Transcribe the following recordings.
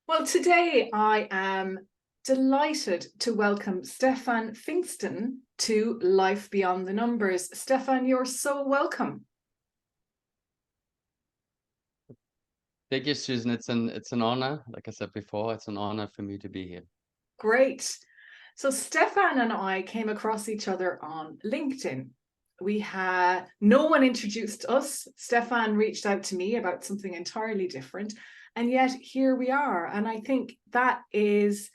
Well, today I am delighted to welcome Stephan Pfingsten to Life Beyond the Numbers. Stephan, you're so welcome. Thank you, Susan. It's an honor. Like I said before, it's an honor for me to be here. Great. So Stephan and I came across each other on LinkedIn. No one introduced us. Stephan reached out to me about something entirely different. And yet here we are. And I think that is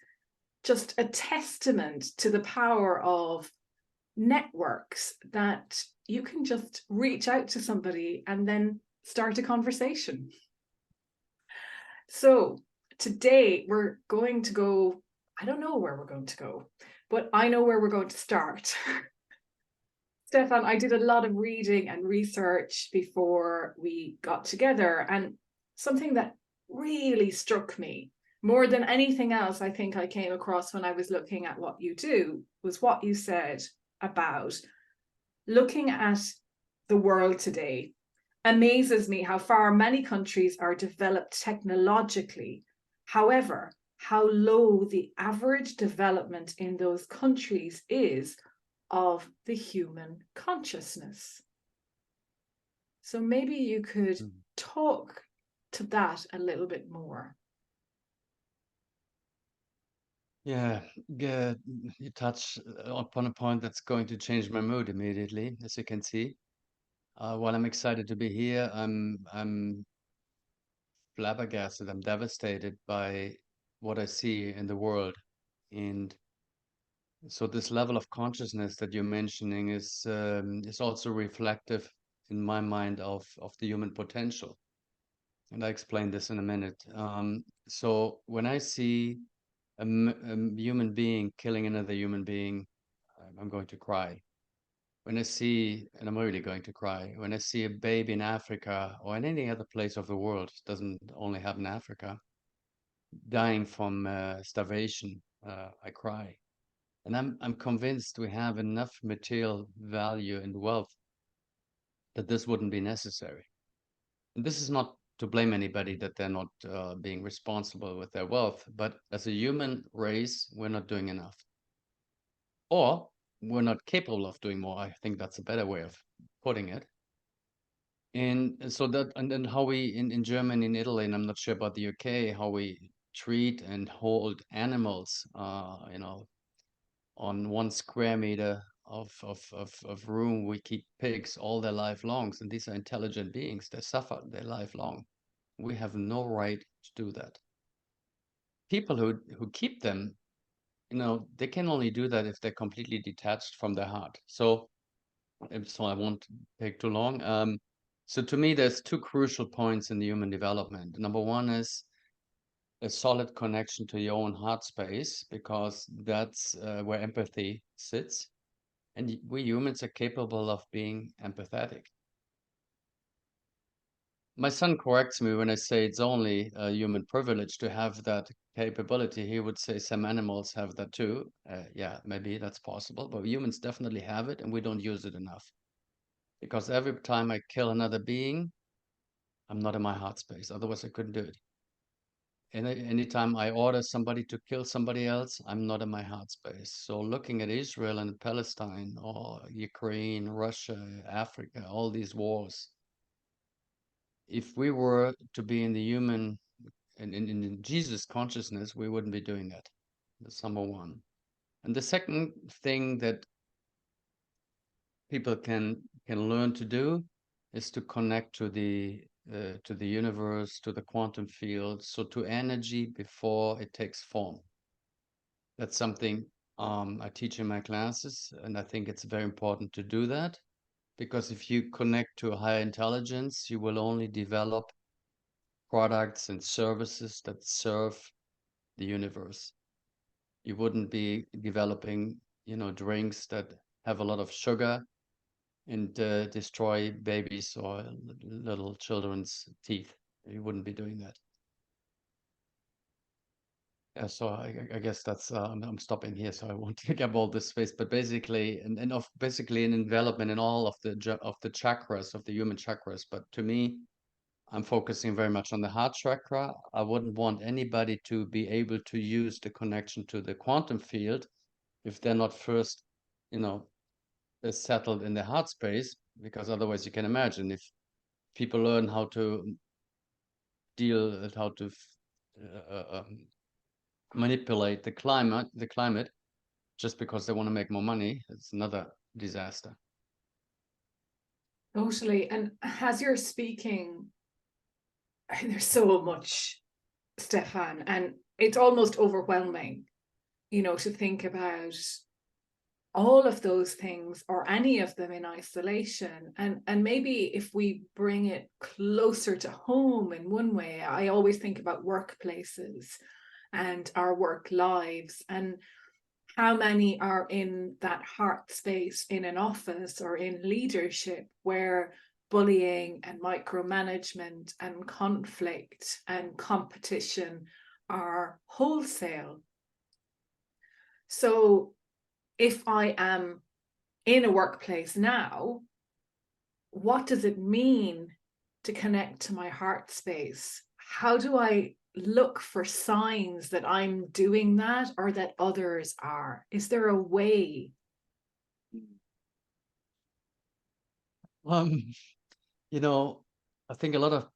just a testament to the power of networks, that you can just reach out to somebody and then start a conversation. So today we're going to go, I don't know where we're going to go, but I know where we're going to start. Stephan, I did a lot of reading and research before we got together, and something that really struck me more than anything else I think I came across when I was looking at what you do was what you said about looking at the world today. Amazes me how far many countries are developed technologically. However, how low the average development in those countries is of the human consciousness. So maybe you could talk to that a little bit more. Yeah, you touch upon a point that's going to change my mood immediately, as you can see. While I'm excited to be here, I'm flabbergasted. I'm devastated by what I see in the world, and so this level of consciousness that you're mentioning is also reflective in my mind of the human potential. And I explain this in a minute. So when I see a human being killing another human being, I'm going to cry. When I see, and I'm really going to cry, when I see a baby in Africa or in any other place of the world, it doesn't only happen in Africa, dying from starvation, I cry. And I'm convinced we have enough material value and wealth that this wouldn't be necessary. And this is not to blame anybody that they're not being responsible with their wealth, but as a human race, we're not doing enough. Or we're not capable of doing more. I think that's a better way of putting it. And so that, and then how we in Germany, in Italy, and I'm not sure about the UK, how we treat and hold animals, on 1 square meter of room, we keep pigs all their life longs, and these are intelligent beings. They suffer their life long. We have no right to do that. People who keep them, they can only do that if they're completely detached from their heart. So I won't take too long. So to me, there's two crucial points in the human development. Number one is a solid connection to your own heart space, because that's where empathy sits. And we humans are capable of being empathetic. My son corrects me when I say it's only a human privilege to have that capability. He would say some animals have that too. Yeah, maybe that's possible, but humans definitely have it, and we don't use it enough. Because every time I kill another being, I'm not in my heart space. Otherwise, I couldn't do it. And anytime I order somebody to kill somebody else, I'm not in my heart space. So looking at Israel and Palestine or Ukraine, Russia, Africa, all these wars, if we were to be in the human and in Jesus consciousness, we wouldn't be doing that. That's number one. And the second thing that people can learn to do is to connect to the universe, to the quantum field, so to energy before it takes form. That's something I teach in my classes, and I think it's very important to do that, because if you connect to a higher intelligence, you will only develop products and services that serve the universe. You wouldn't be developing, drinks that have a lot of sugar and destroy babies or little children's teeth. You wouldn't be doing that. Yeah, so I guess that's I'm stopping here, so I won't take up all this space. But basically, and of basically an development in all of the chakras, of the human chakras. But to me, I'm focusing very much on the heart chakra. I wouldn't want anybody to be able to use the connection to the quantum field if they're not first, you know, settled in the heart space, because otherwise you can imagine if people learn how to deal, how to manipulate the climate just because they want to make more money, it's another disaster. Totally. And as you're speaking, there's so much, Stephan, and it's almost overwhelming, to think about all of those things or any of them in isolation. And maybe if we bring it closer to home in one way, I always think about workplaces and our work lives, and how many are in that heart space in an office or in leadership where bullying and micromanagement and conflict and competition are wholesale. So if I am in a workplace now, what does it mean to connect to my heart space? How do I look for signs that I'm doing that or that others are? Is there a way? Um, you know, I think a lot of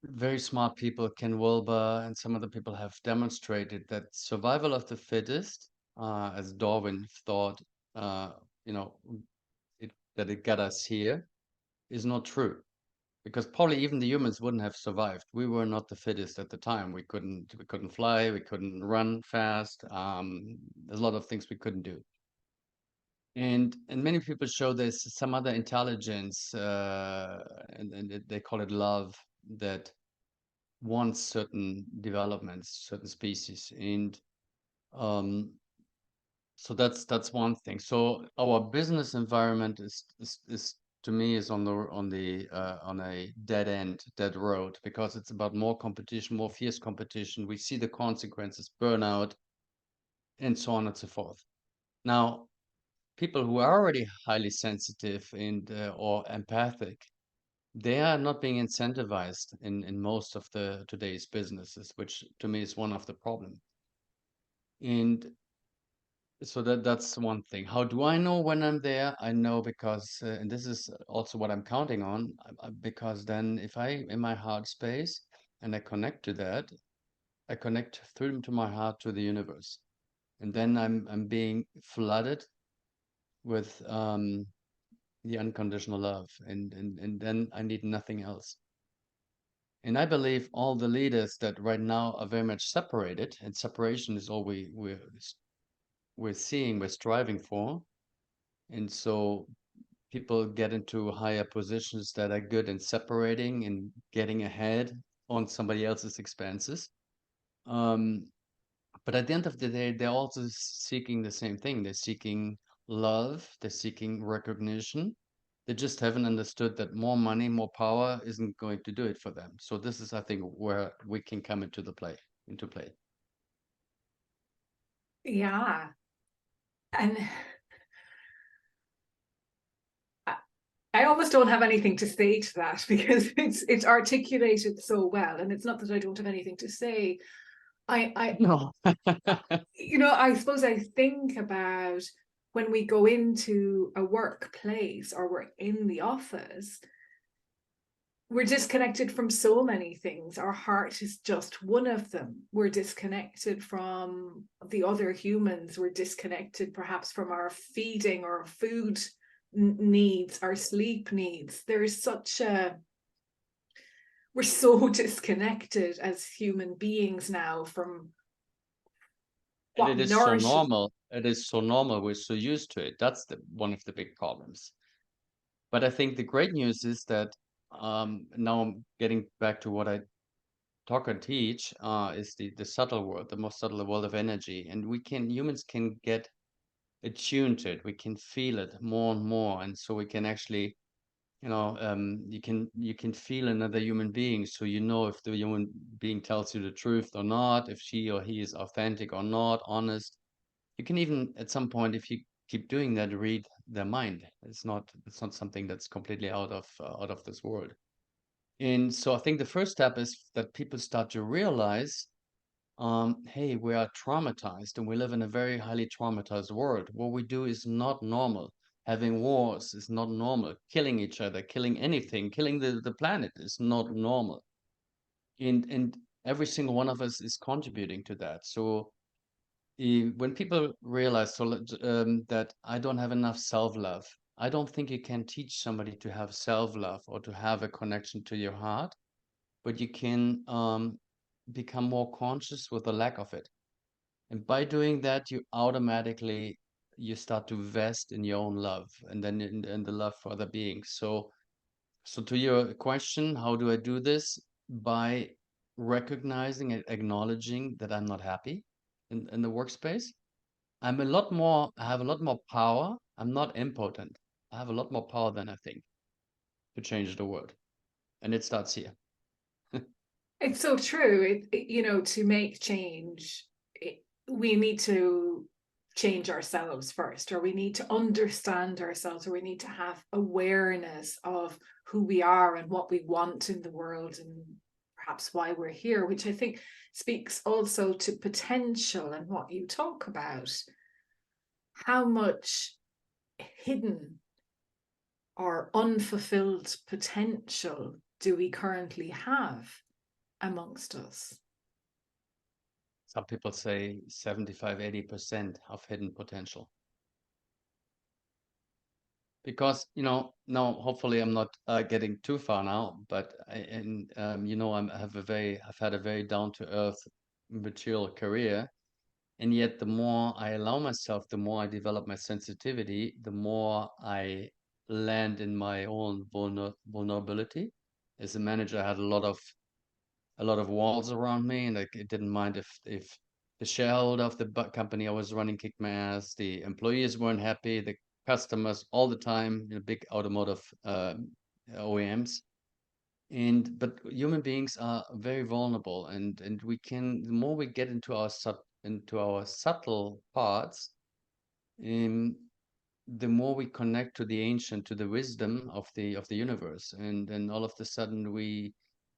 very smart people, Ken Wilber and some other people, have demonstrated that survival of the fittest, as Darwin thought, uh, you know, that it got us here, is not true. Because probably even the humans wouldn't have survived. We were not the fittest at the time. We couldn't fly, we couldn't run fast. There's a lot of things we couldn't do. And many people show there's some other intelligence, and they call it love, that wants certain developments, certain species. And um, so that's one thing. So our business environment is to me is on a dead end, dead road, because it's about more competition, more fierce competition. We see the consequences, burnout, and so on and so forth. Now, people who are already highly sensitive and or empathic, they are not being incentivized in most of the today's businesses, which to me is one of the problem. And so that's one thing. How do I know when I'm there? I know because, and this is also what I'm counting on, because then if I in my heart space and I connect to that, I connect through to my heart to the universe, and then I'm being flooded with the unconditional love, and then I need nothing else. And I believe all the leaders that right now are very much separated, and separation is all we're seeing, we're striving for. And so people get into higher positions that are good in separating and getting ahead on somebody else's expenses. Um, but at the end of the day, they're also seeking the same thing. They're seeking love, they're seeking recognition. They just haven't understood that more money, more power isn't going to do it for them. So this is, I think, where we can come into play. Yeah. And I almost don't have anything to say to that because it's articulated so well. And it's not that I don't have anything to say. I No. I suppose I think about when we go into a workplace or we're in the office, we're disconnected from so many things. Our heart is just one of them. We're disconnected from the other humans. We're disconnected perhaps from our feeding or food needs, our sleep needs. There's we're so disconnected as human beings now from And what it is so nourishes. normal. It is so normal. We're so used to it. That's one of the big problems. But I think the great news is that now I'm getting back to what I talk and teach, is the subtle world, the most subtle world of energy. And humans can get attuned to it. We can feel it more and more. And so we can actually, you can feel another human being. So you know if the human being tells you the truth or not, if she or he is authentic or not, honest. You can even at some point, if you keep doing that, read their mind. It's not something that's completely out of this world. And so I think the first step is that people start to realize, hey, we are traumatized and we live in a very highly traumatized world. What we do is not normal. Having wars is not normal. Killing each other, killing anything, killing the planet is not normal. And every single one of us is contributing to that. So when people realize that I don't have enough self-love, I don't think you can teach somebody to have self-love or to have a connection to your heart, but you can become more conscious with the lack of it. And by doing that, you start to invest in your own love and then in the love for other beings. So to your question, how do I do this? By recognizing and acknowledging that I'm not happy in the workspace. I have a lot more power. I'm not impotent. I have a lot more power than I think to change the world. And it starts here. It's so true. To make change, we need to change ourselves first, or we need to understand ourselves, or we need to have awareness of who we are and what we want in the world, and perhaps why we're here, which I think speaks also to potential and what you talk about. How much hidden or unfulfilled potential do we currently have amongst us? Some people say 75, 80% of hidden potential. Because, now hopefully I'm not getting too far now, but I've had a very down to earth material career. And yet the more I allow myself, the more I develop my sensitivity, the more I land in my own vulnerability. As a manager, I had a lot of walls around me, and I didn't mind if the shareholder of the company I was running kicked my ass, the employees weren't happy, the customers all the time, big automotive OEMs. But human beings are very vulnerable, and the more we get into our subtle parts, um, the more we connect to the ancient, to the wisdom of the universe, and then all of a sudden we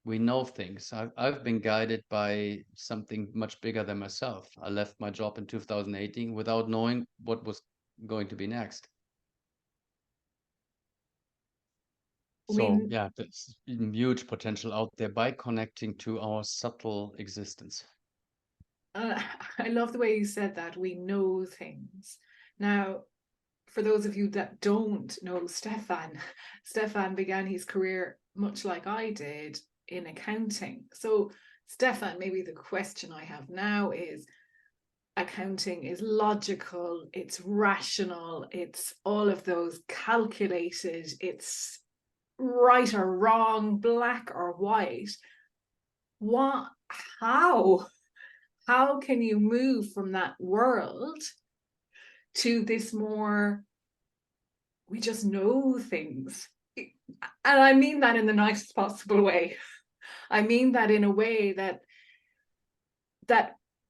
know things. I've been guided by something much bigger than myself. I left my job in 2018 without knowing what was going to be next. So We yeah, there's huge potential out there by connecting to our subtle existence. uh, I love the way you said that. We know things. Now, for those of you that don't know Stephan, Stephan began his career much like I did in accounting. So, Stephan, maybe the question I have now is, accounting is logical, it's rational, it's all of those calculated, it's right or wrong, black or white. What, how? How can you move from that world to this more, we just know things? And I mean that in the nicest possible way. I mean that in a way that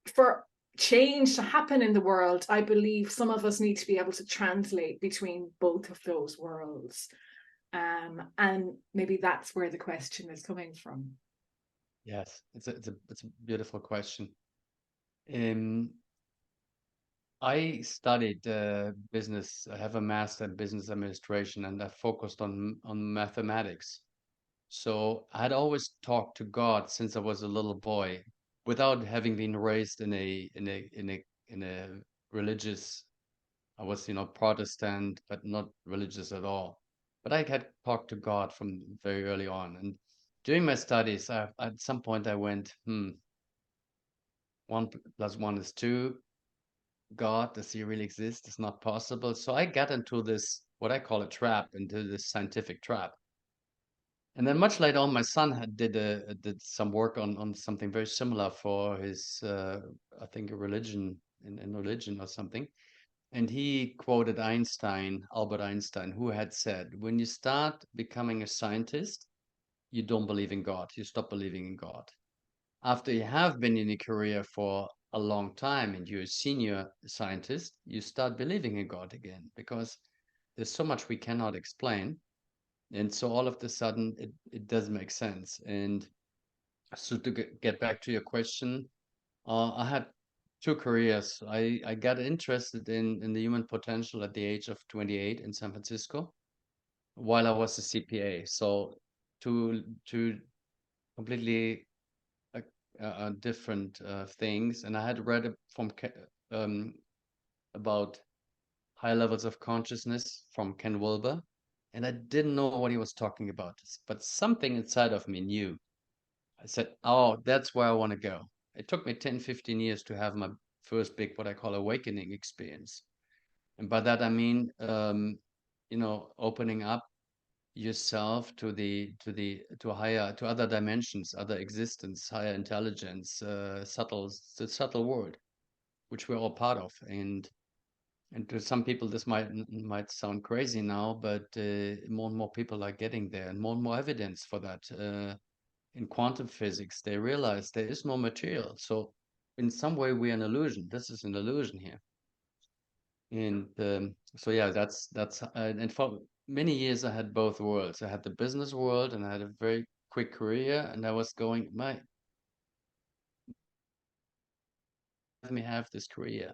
for change to happen in the world, I believe some of us need to be able to translate between both of those worlds. And maybe that's where the question is coming from. Yes, it's a beautiful question. Um, I studied business. I have a master in business administration, and I focused on mathematics. So I had always talked to God since I was a little boy, without having been raised in a religious. I was, Protestant, but not religious at all. But I had talked to God from very early on, and during my studies, at some point I went, 1 + 1 is 2. God, does he really exist? It's not possible. So I got into this, what I call a trap, into this scientific trap. And then much later on, my son did some work on something very similar for his, I think, a religion, in religion or something. And he quoted Albert Einstein, who had said, when you start becoming a scientist, you don't believe in God. You stop believing in God. After you have been in a career for a long time and you're a senior scientist, you start believing in God again, because there's so much we cannot explain. And so all of a sudden, it does make sense. And so to get back to your question, I had two careers. I got interested in the human potential at the age of 28 in San Francisco while I was a CPA. So two completely uh, different things. And I had read um, about high levels of consciousness from Ken Wilber, and I didn't know what he was talking about, but something inside of me knew. I said, oh, that's where I want to go. It took me 10, 15 years to have my first big, what I call awakening experience. And by that, I mean, opening up yourself to higher, to other dimensions, other existence, higher intelligence, the subtle world, which we're all part of. And to some people, this might sound crazy now, but more and more people are getting there, and more evidence for that. In quantum physics, they realize there is no material. So in some way, we're an illusion. This is an illusion here. And so yeah, and for many years I had both worlds. I had the business world, and I had a very quick career, and I was going, let me have this career.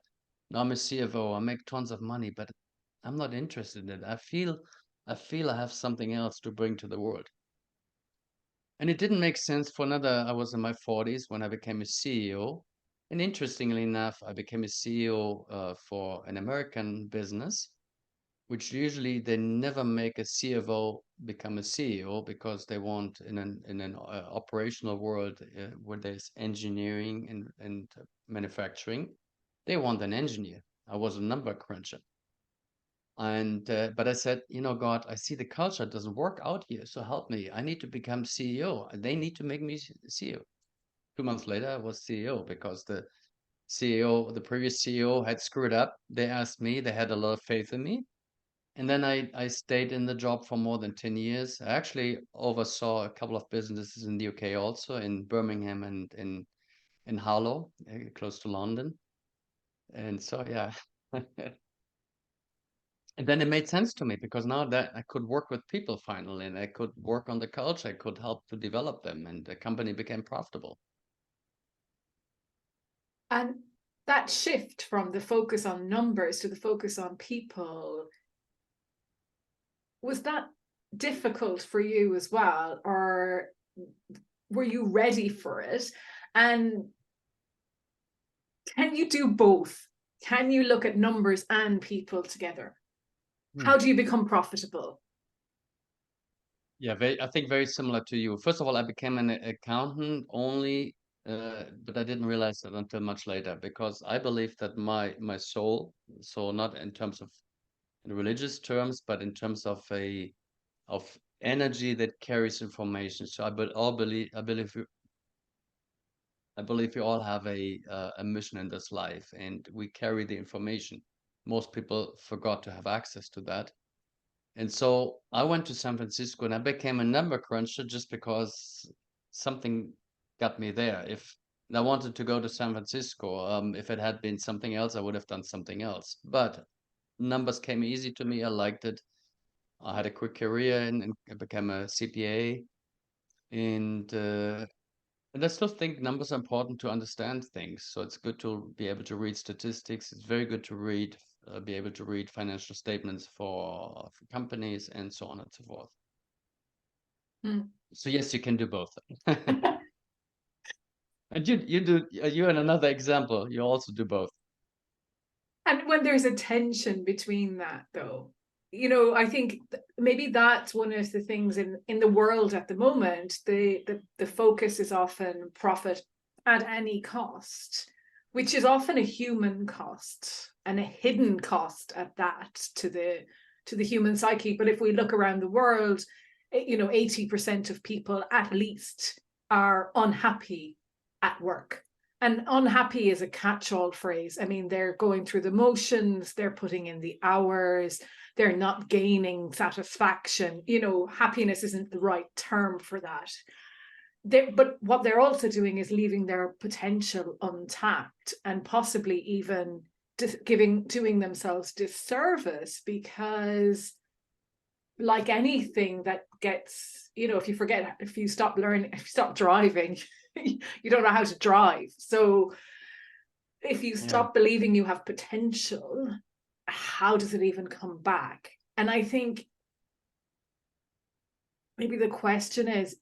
Now I'm a CFO. I make tons of money, but I'm not interested in it. I feel I have something else to bring to the world. And it didn't make sense for another. I was in my 40s when I became a CEO. And interestingly enough, I became a CEO for an American business, which usually they never make a CFO become a CEO because they want in an operational world where there's engineering and manufacturing, they want an engineer. I was a number cruncher. And but I said, God, I see the culture doesn't work out here, so help me. I need to become CEO. They need to make me CEO. 2 months later, I was CEO because the previous CEO had screwed up. They asked me, they had a lot of faith in me. And then I stayed in the job for more than 10 years. I actually oversaw a couple of businesses in the UK also, in Birmingham and in Harlow, close to London. And so, yeah. And then it made sense to me because now that I could work with people finally, and I could work on the culture, I could help to develop them, and the company became profitable. And that shift from the focus on numbers to the focus on people, was that difficult for you as well, or were you ready for it? And can you do both? Can you look at numbers and people together? How do you become profitable? Yeah, I think very similar to you. First of all, I became an accountant only, but I didn't realize that until much later because I believe that my soul, so not in terms of in religious terms, but in terms of energy that carries information. So I believe we all have a mission in this life, and we carry the information. Most people forgot to have access to that. And so I went to San Francisco and I became a number cruncher just because something got me there. If I wanted to go to San Francisco, if it had been something else, I would have done something else. But numbers came easy to me. I liked it. I had a quick career and I became a CPA. And I still think numbers are important to understand things. So it's good to be able to read statistics. It's very good to be able to read financial statements for companies and so on and so forth. So yes, you can do both. And you and another example, you also do both. And when there's a tension between that, though, I think maybe that's one of the things in the world at the moment. The focus is often profit at any cost, which is often a human cost and a hidden cost at that to the human psyche. But if we look around the world, 80% of people at least are unhappy at work. And unhappy is a catch-all phrase. I mean, they're going through the motions, they're putting in the hours, they're not gaining satisfaction. Happiness isn't the right term for that. But what they're also doing is leaving their potential untapped and possibly even doing themselves disservice because like anything that gets, if you stop learning, if you stop driving, you don't know how to drive. So if you Yeah. stop believing you have potential, how does it even come back? And I think maybe the question is,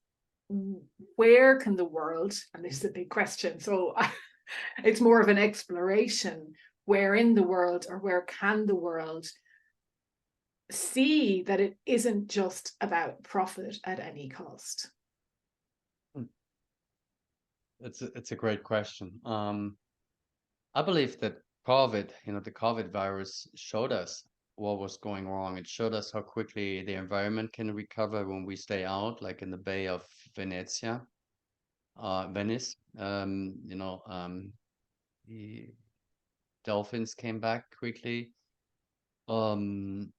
where can the world, and this is a big question, so it's more of an exploration, where in the world, or where can the world see that it isn't just about profit at any cost? Mm. It's a great question. I believe that COVID, the COVID virus showed us what was going wrong. It showed us how quickly the environment can recover when we stay out, like in the Bay of Venezia, Venice. The dolphins came back quickly. Um,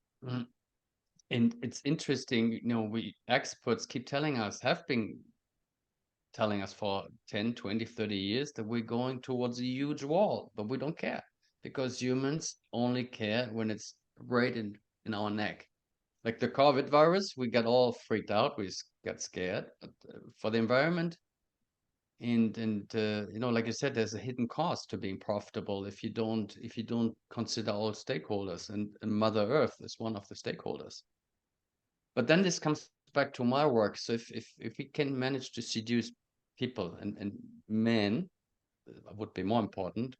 and it's interesting, we experts keep have been telling us for 10, 20, 30 years that we're going towards a huge wall, but we don't care because humans only care when it's right in our neck. Like the COVID virus, we got all freaked out, got scared. But for the environment, and like you said, there's a hidden cost to being profitable if you don't consider all stakeholders, and Mother Earth is one of the stakeholders. But then this comes back to my work. So if we can manage to seduce people and men, would be more important,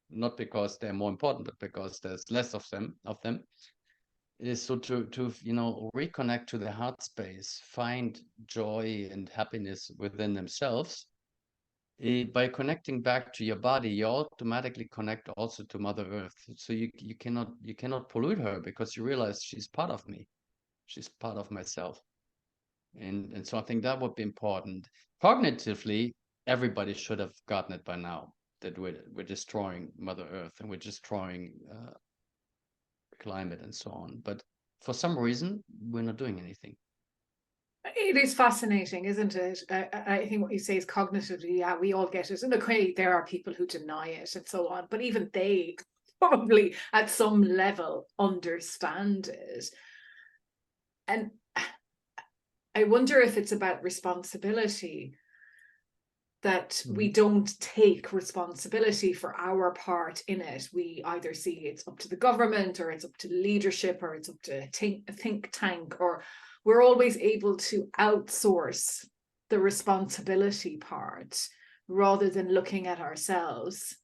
not because they're more important, but because there's less of them, is so to reconnect to the heart space, find joy and happiness within themselves. By connecting back to your body, you automatically connect also to Mother Earth. So you cannot pollute her because you realize she's part of me. She's part of myself. And so I think that would be important. Cognitively, everybody should have gotten it by now that we're destroying Mother Earth and we're destroying climate and so on. But for some reason, we're not doing anything. It is fascinating, isn't it? I think what you say is cognitively, yeah, we all get it. And okay, there are people who deny it and so on, but even they probably at some level understand it. And I wonder if it's about responsibility, that we Mhm. don't take responsibility for our part in it. We either see it's up to the government, or it's up to leadership, or it's up to a think tank, or we're always able to outsource the responsibility part rather than looking at ourselves.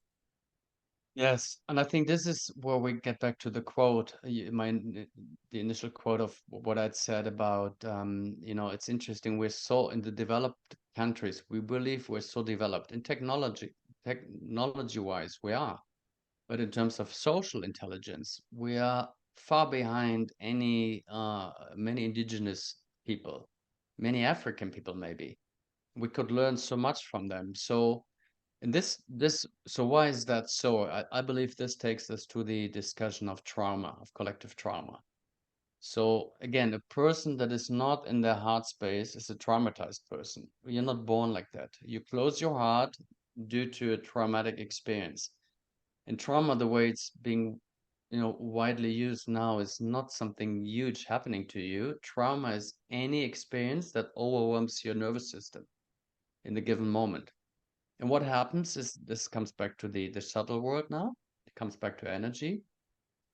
Yes, and I think this is where we get back to the quote, the initial quote of what I'd said about, it's interesting. We're so in the developed countries, we believe we're so developed in technology-wise, we are. But in terms of social intelligence, we are far behind many indigenous people, many African people, maybe. We could learn so much from them. So why is that so? I believe this takes us to the discussion of trauma, of collective trauma. So again, a person that is not in their heart space is a traumatized person. You're not born like that. You close your heart due to a traumatic experience. And trauma, the way it's being, widely used now, is not something huge happening to you. Trauma is any experience that overwhelms your nervous system in the given moment. And what happens is this comes back to the subtle world now. It comes back to energy.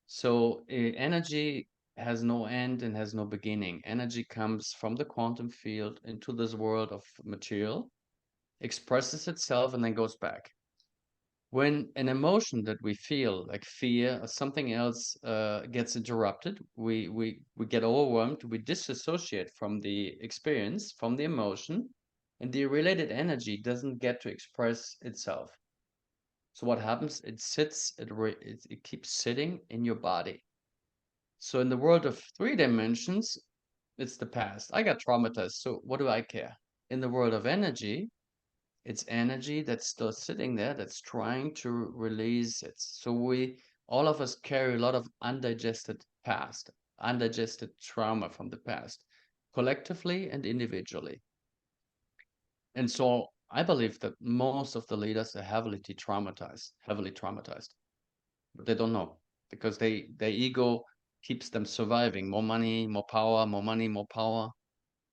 So energy has no end and has no beginning. Energy comes from the quantum field into this world of material, expresses itself, and then goes back. When an emotion that we feel, like fear or something else, gets interrupted, we get overwhelmed, we disassociate from the experience, from the emotion, and the related energy doesn't get to express itself. So what happens? It keeps sitting in your body. So in the world of 3 dimensions, it's the past. I got traumatized, so what do I care? In the world of energy, it's energy that's still sitting there, that's trying to release it. So all of us carry a lot of undigested past, undigested trauma from the past, collectively and individually. And so I believe that most of the leaders are heavily traumatized, but they don't know because their ego keeps them surviving. More money, more power, more money, more power,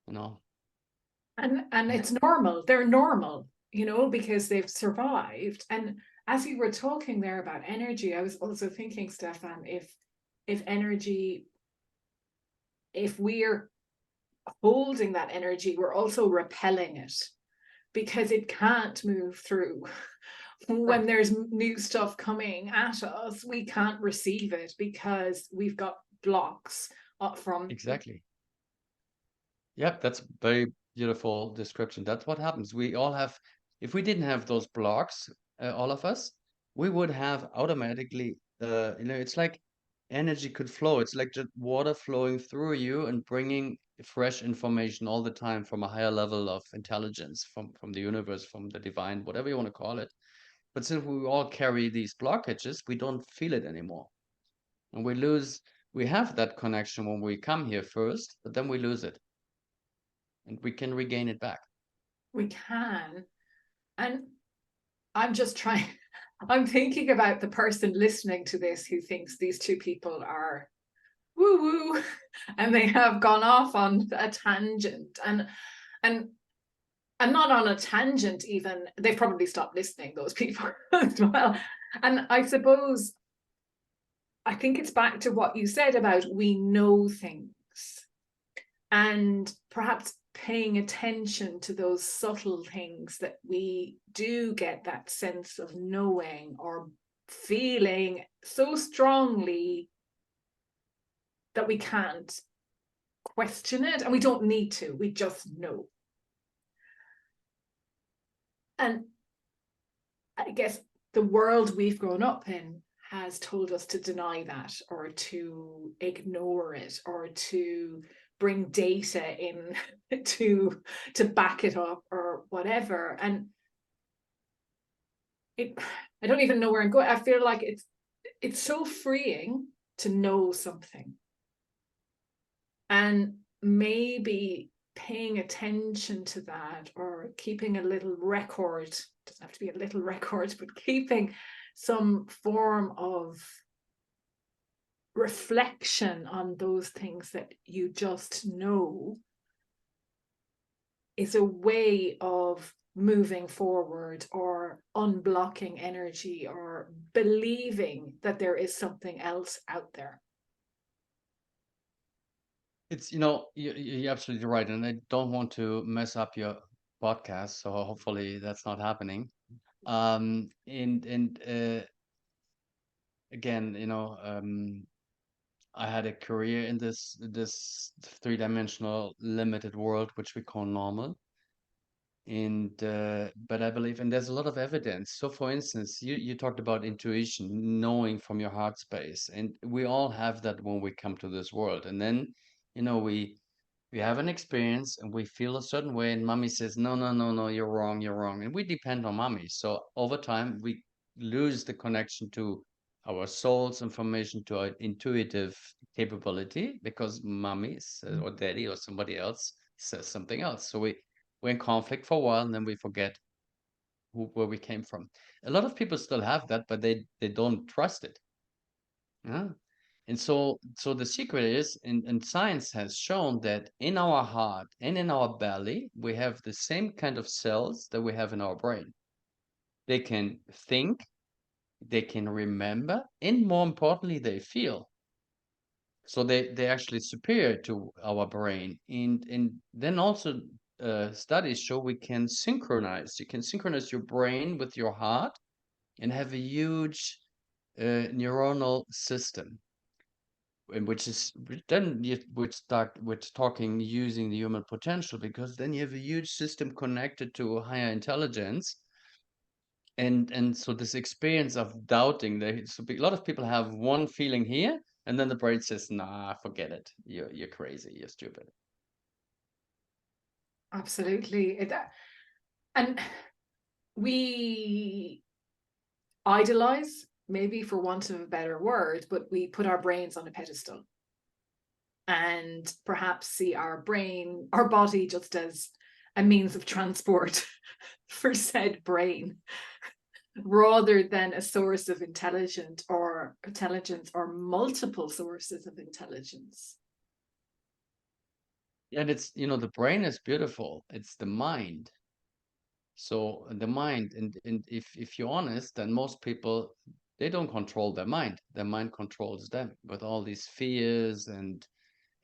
you know. And it's normal. They're normal, because they've survived. And as you were talking there about energy, I was also thinking, Stephan, if energy, if we're holding that energy, we're also repelling it because it can't move through. When there's new stuff coming at us, we can't receive it because we've got blocks from. Exactly. Yep, that's very beautiful description. That's what happens. We all have, if we didn't have those blocks, all of us, we would have automatically, it's like energy could flow. It's like just water flowing through you and bringing fresh information all the time from a higher level of intelligence, from the universe, from the divine, whatever you want to call it. But since we all carry these blockages, we don't feel it anymore. And we have that connection when we come here first, but then we lose it and we can regain it back. We can. And I'm just trying, I'm thinking about the person listening to this who thinks these two people are woo woo and they have gone off on a tangent. And not on a tangent, even. They've probably stopped listening, those people as well. And I suppose, I think it's back to what you said about we know things, and perhaps paying attention to those subtle things that we do get that sense of knowing or feeling so strongly that we can't question it, and we don't need to, we just know. And I guess the world we've grown up in has told us to deny that, or to ignore it, or to bring data in to back it up, or whatever. And I don't even know where I'm going. I feel like it's so freeing to know something, and maybe paying attention to that, or keeping a little record, doesn't have to be a little record, but keeping some form of reflection on those things that you just know is a way of moving forward, or unblocking energy, or believing that there is something else out there. It's, you're absolutely right. And I don't want to mess up your podcast. So hopefully that's not happening. And again, I had a career in this three-dimensional limited world, which we call normal. And but I believe, and there's a lot of evidence. So for instance, you talked about intuition, knowing from your heart space, and we all have that when we come to this world. And then, we have an experience and we feel a certain way, and mommy says, no, no, no, no, you're wrong, you're wrong. And we depend on mommy. So over time, we lose the connection to our soul's information, to our intuitive capability, because mommy says, or daddy or somebody else says something else. So we're in conflict for a while, and then we forget where we came from. A lot of people still have that, but they don't trust it. Yeah. And so the secret is, and science has shown that in our heart and in our belly, we have the same kind of cells that we have in our brain. They can think, they can remember, and more importantly, they feel. So they're actually superior to our brain. And then also studies show we can synchronize. You can synchronize your brain with your heart and have a huge neuronal system. And which is then you would start with talking using the human potential, because then you have a huge system connected to higher intelligence. And so this experience of doubting, so a lot of people have one feeling here, and then the brain says, nah, forget it, you're crazy, you're stupid. Absolutely. And we idolize, maybe for want of a better word, but we put our brains on a pedestal, and perhaps see our body just as a means of transport for said brain. rather than a source of intelligence or multiple sources of intelligence. And it's, the brain is beautiful. It's the mind. So the mind, and if you're honest, then most people, they don't control their mind. Their mind controls them with all these fears and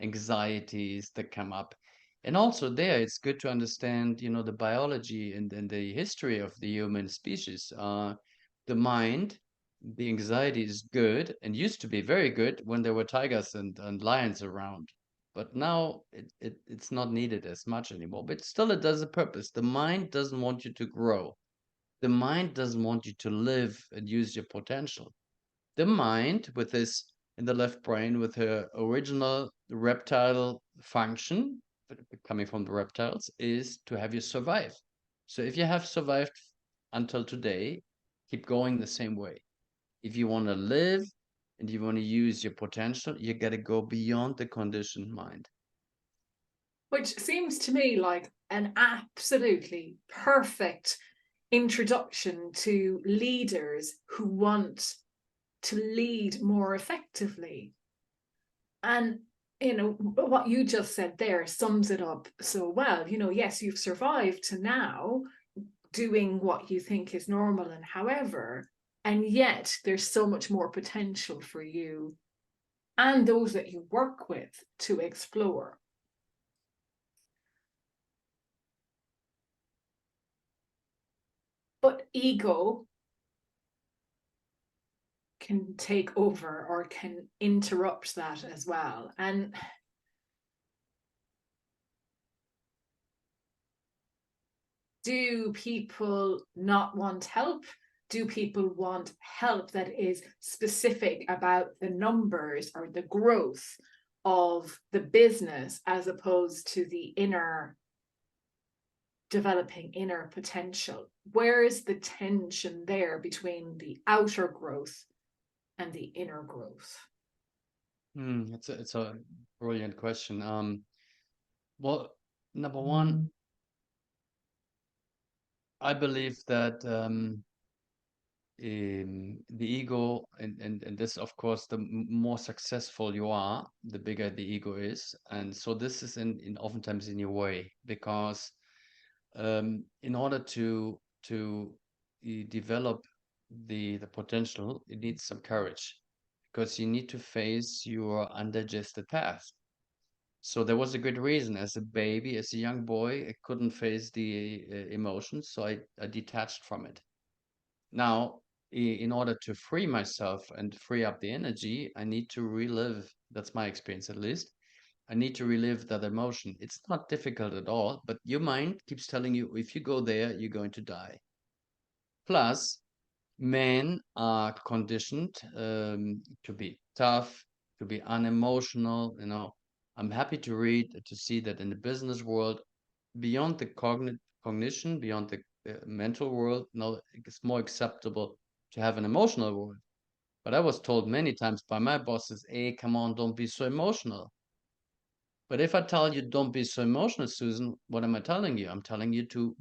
anxieties that come up. And also there, it's good to understand, the biology and the history of the human species. The mind, the anxiety is good and used to be very good when there were tigers and lions around. But now it's not needed as much anymore. But still, it does a purpose. The mind doesn't want you to grow. The mind doesn't want you to live and use your potential. The mind, with this in the left brain, with her original reptile function, coming from the reptiles, is to have you survive. So if you have survived until today, keep going the same way. If you want to live and you want to use your potential, you got to go beyond the conditioned mind. Which seems to me like an absolutely perfect introduction to leaders who want to lead more effectively. And what you just said there sums it up so well. Yes, you've survived to now doing what you think is normal and however, and yet there's so much more potential for you and those that you work with to explore. But ego can take over or can interrupt that as well. And do people not want help? Do people want help that is specific about the numbers or the growth of the business as opposed to the developing inner potential? Where is the tension there between the outer growth and the inner growth? It's a brilliant question. Well, number one, I believe that the ego, and this, of course, the more successful you are, the bigger the ego is. And so this is in oftentimes in your way, because in order to develop the potential, it needs some courage, because you need to face your undigested past. So there was a good reason. As a baby, as a young boy, I couldn't face the emotions, so I detached from it. Now, in order to free myself and free up the energy, I need to relive. That's my experience, at least. I need to relive that emotion. It's not difficult at all, but your mind keeps telling you, if you go there, you're going to die. Plus, men are conditioned to be tough, to be unemotional. I'm happy to read to see that in the business world, beyond the cognition, beyond the mental world, now it's more acceptable to have an emotional world. But I was told many times by my bosses, "Hey, come on, don't be so emotional." But if I tell you don't be so emotional, Susan, what am I telling you? I'm telling you to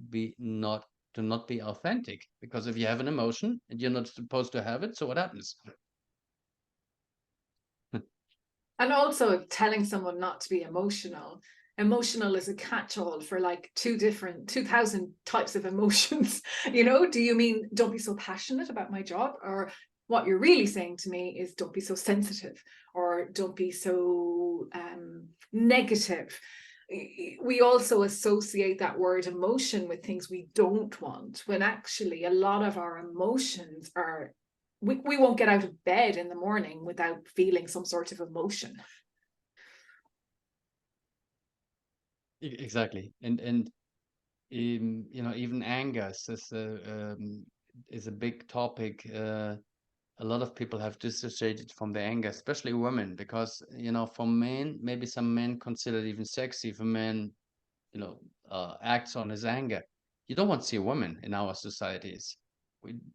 not be authentic. Because if you have an emotion and you're not supposed to have it, so what happens? And also telling someone not to be emotional. Emotional is a catch-all for like 2,000 types of emotions. Do you mean don't be so passionate about my job? Or what you're really saying to me is don't be so sensitive, or don't be so negative. We also associate that word emotion with things we don't want, when actually a lot of our emotions are, we won't get out of bed in the morning without feeling some sort of emotion. Exactly. And even anger is a big topic. A lot of people have dissociated from the anger, especially women, because for men, maybe some men consider it even sexy if a man you know, acts on his anger. You don't want to see a woman in our societies.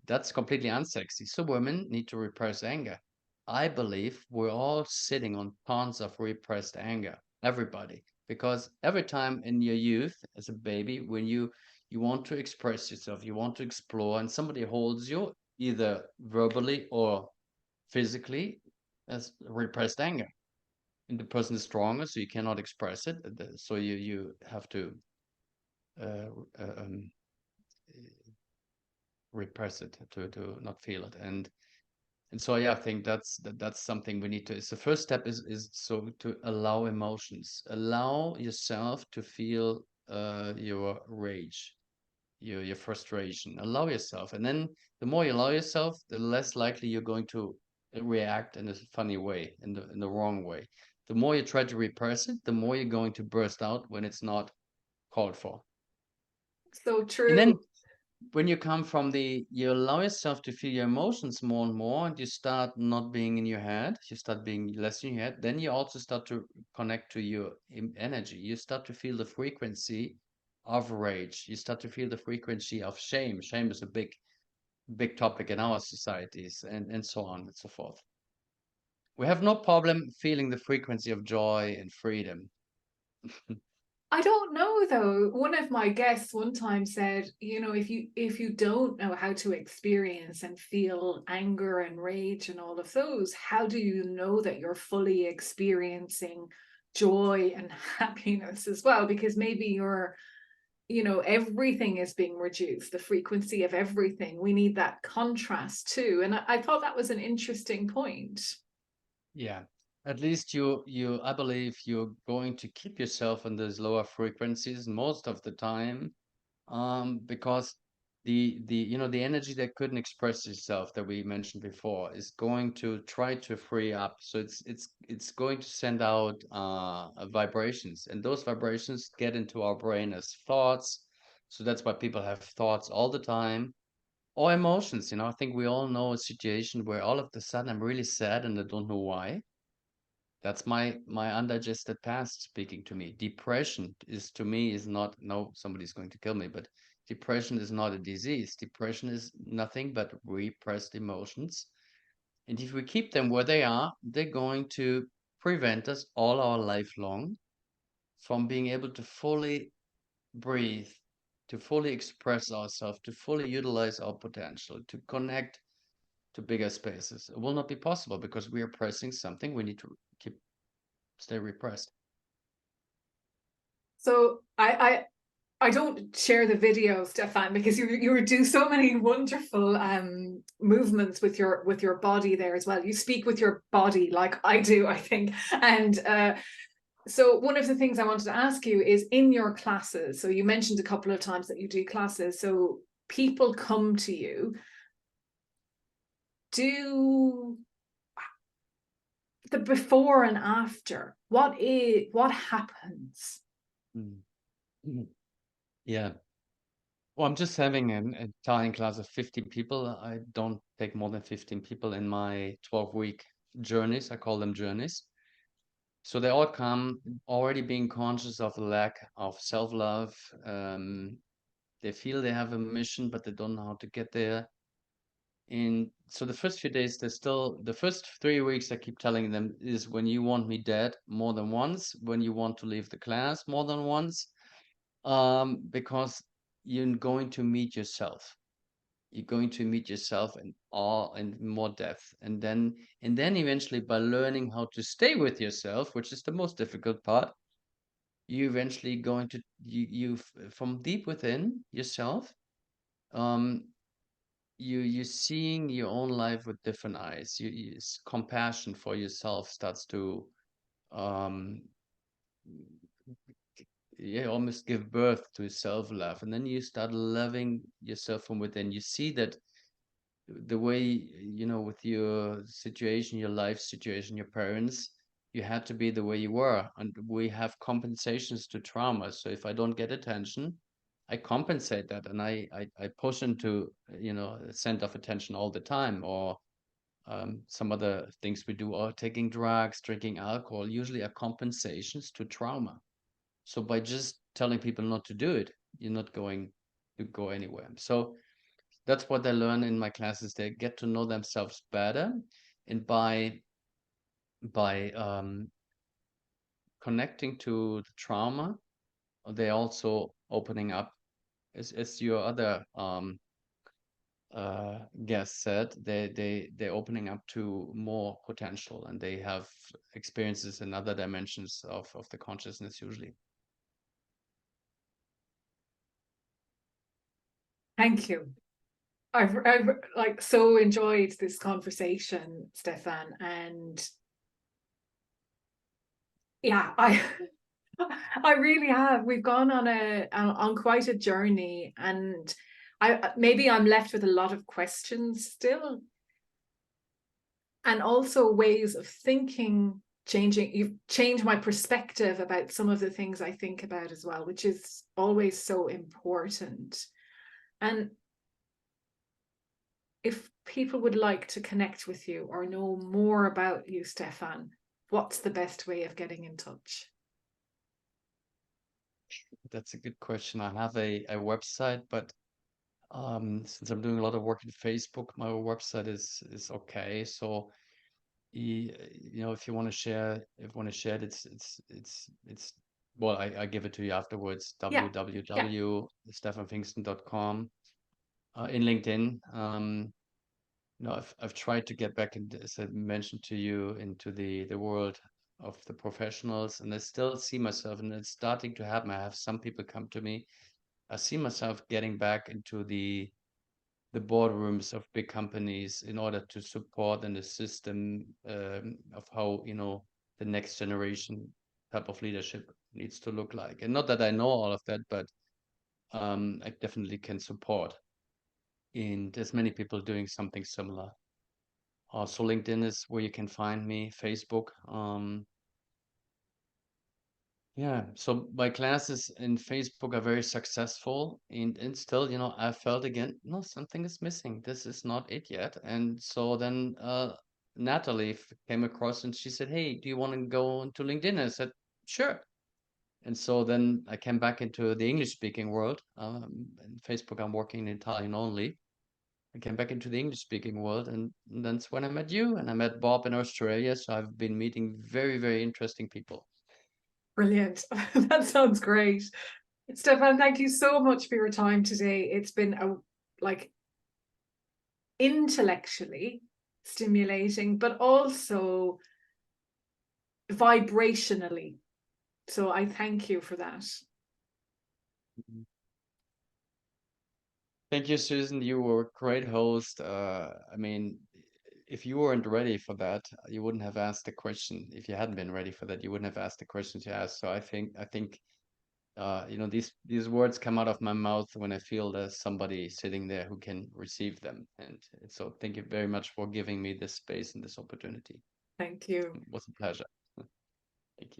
That's completely unsexy. So women need to repress anger. I believe we're all sitting on tons of repressed anger, everybody, because every time in your youth, as a baby, when you you want to express yourself, you want to explore, and somebody holds you either verbally or physically as repressed anger. And the person is stronger, so you cannot express it. So you have to uh, uh, um, repress it to not feel it. And so yeah, I think that's something we need to. It's the first step is so to allow emotions, allow yourself to feel your rage, your frustration. Allow yourself, and then the more you allow yourself, the less likely you're going to react in a funny way, in the wrong way. The more you try to repress it, the more you're going to burst out when it's not called for. So And then true. when you come from you allow yourself to feel your emotions more and more, and you start not being in your head, you start being less in your head, then you also start to connect to your energy. You start to feel the frequency of rage. You start to feel the frequency of shame. Shame is a big topic in our societies, and so on and so forth. We have no problem feeling the frequency of joy and freedom. I don't know though. One of my guests one time said, if you don't know how to experience and feel anger and rage and all of those, how do you know that you're fully experiencing joy and happiness as well? Because maybe everything is being reduced, the frequency of everything. We need that contrast too. And I thought that was an interesting point. Yeah. At least I believe you're going to keep yourself in those lower frequencies most of the time, because the energy that couldn't express itself that we mentioned before is going to try to free up. So it's going to send out vibrations, and those vibrations get into our brain as thoughts. So that's why people have thoughts all the time, or emotions. I think we all know a situation where all of a sudden I'm really sad and I don't know why. That's my undigested past speaking to me. Depression is, to me, is not, no, somebody's going to kill me, but depression is not a disease. Depression is nothing but repressed emotions. And if we keep them where they are, they're going to prevent us all our life long from being able to fully breathe, to fully express ourselves, to fully utilize our potential, to connect to bigger spaces. It will not be possible because we are pressing something we need to stay repressed. So I don't share the video, Stephan, because you do so many wonderful movements with your body there as well. You speak with your body like I do, I think. And so one of the things I wanted to ask you is in your classes. So you mentioned a couple of times that you do classes. So people come to you. Do the before and after. What happens? Mm. Mhm. Yeah. Well, I'm just having an Italian class of 15 people. I don't take more than 15 people in my 12-week journeys. I call them journeys. So they all come already being conscious of the lack of self-love. They feel they have a mission, but they don't know how to get there. And so the first few days, the first 3 weeks, I keep telling them is when you want me dead more than once, when you want to leave the class more than once, because you're going to meet yourself. You're going to meet yourself in all and more depth, and then eventually, by learning how to stay with yourself, which is the most difficult part, you eventually going to from deep within yourself, um, you seeing your own life with different eyes. Compassion for yourself starts to um yeah, almost give birth to self-love, and then you start loving yourself from within. You see that the way, with your situation, your life situation, your parents, you had to be the way you were, and we have compensations to trauma. So if I don't get attention, I compensate that, and I push into a center of attention all the time, or some other things we do, or taking drugs, drinking alcohol, usually are compensations to trauma. So by just telling people not to do it, you're not going to go anywhere. So that's what they learn in my classes. They get to know themselves better, and by connecting to the trauma, they also opening up as your other guest said, they're opening up to more potential, and they have experiences in other dimensions of the consciousness usually. Thank you. I've like so enjoyed this conversation, Stephan, and yeah, I really have. We've gone on quite a journey, and maybe I'm left with a lot of questions still, and also ways of thinking changing. You've changed my perspective about some of the things I think about as well, which is always so important. And if people would like to connect with you or know more about you, Stephan, what's the best way of getting in touch? That's a good question. I have a website, but since I'm doing a lot of work in Facebook, my website is okay. So if you want to share, it, it's well, I give it to you afterwards. Yeah, yeah, www.stephanpfingsten.com. In LinkedIn, I've tried to get back, as I mentioned to you, into the world of the professionals, and I still see myself, and it's starting to happen. I have some people come to me. I see myself getting back into the boardrooms of big companies in order to support and assist them, of how the next generation type of leadership needs to look like. And not that I know all of that, but I definitely can support. And there's many people doing something similar. Also, LinkedIn is where you can find me. Facebook. Yeah, so my classes in Facebook are very successful, and still, I felt again, no, something is missing. This is not it yet. And so then Natalie came across and she said, "Hey, do you want to go into LinkedIn?" I said, "Sure." And so then I came back into the English speaking world. In Facebook, I'm working in Italian only. I came back into the English speaking world, and that's when I met you, and I met Bob in Australia. So I've been meeting very, very interesting people. brilliant. That sounds great. Stephan, thank you so much for your time today. It's been like intellectually stimulating, but also vibrationally. So I thank you for that. Mhm. Thank you, Susan. You were a great host. I mean, if you weren't ready for that, you wouldn't have asked the question. If you hadn't been ready for that, you wouldn't have asked the questions you asked. So I think these words come out of my mouth when I feel there's somebody sitting there who can receive them. And so thank you very much for giving me this space and this opportunity. Thank you. It was a pleasure.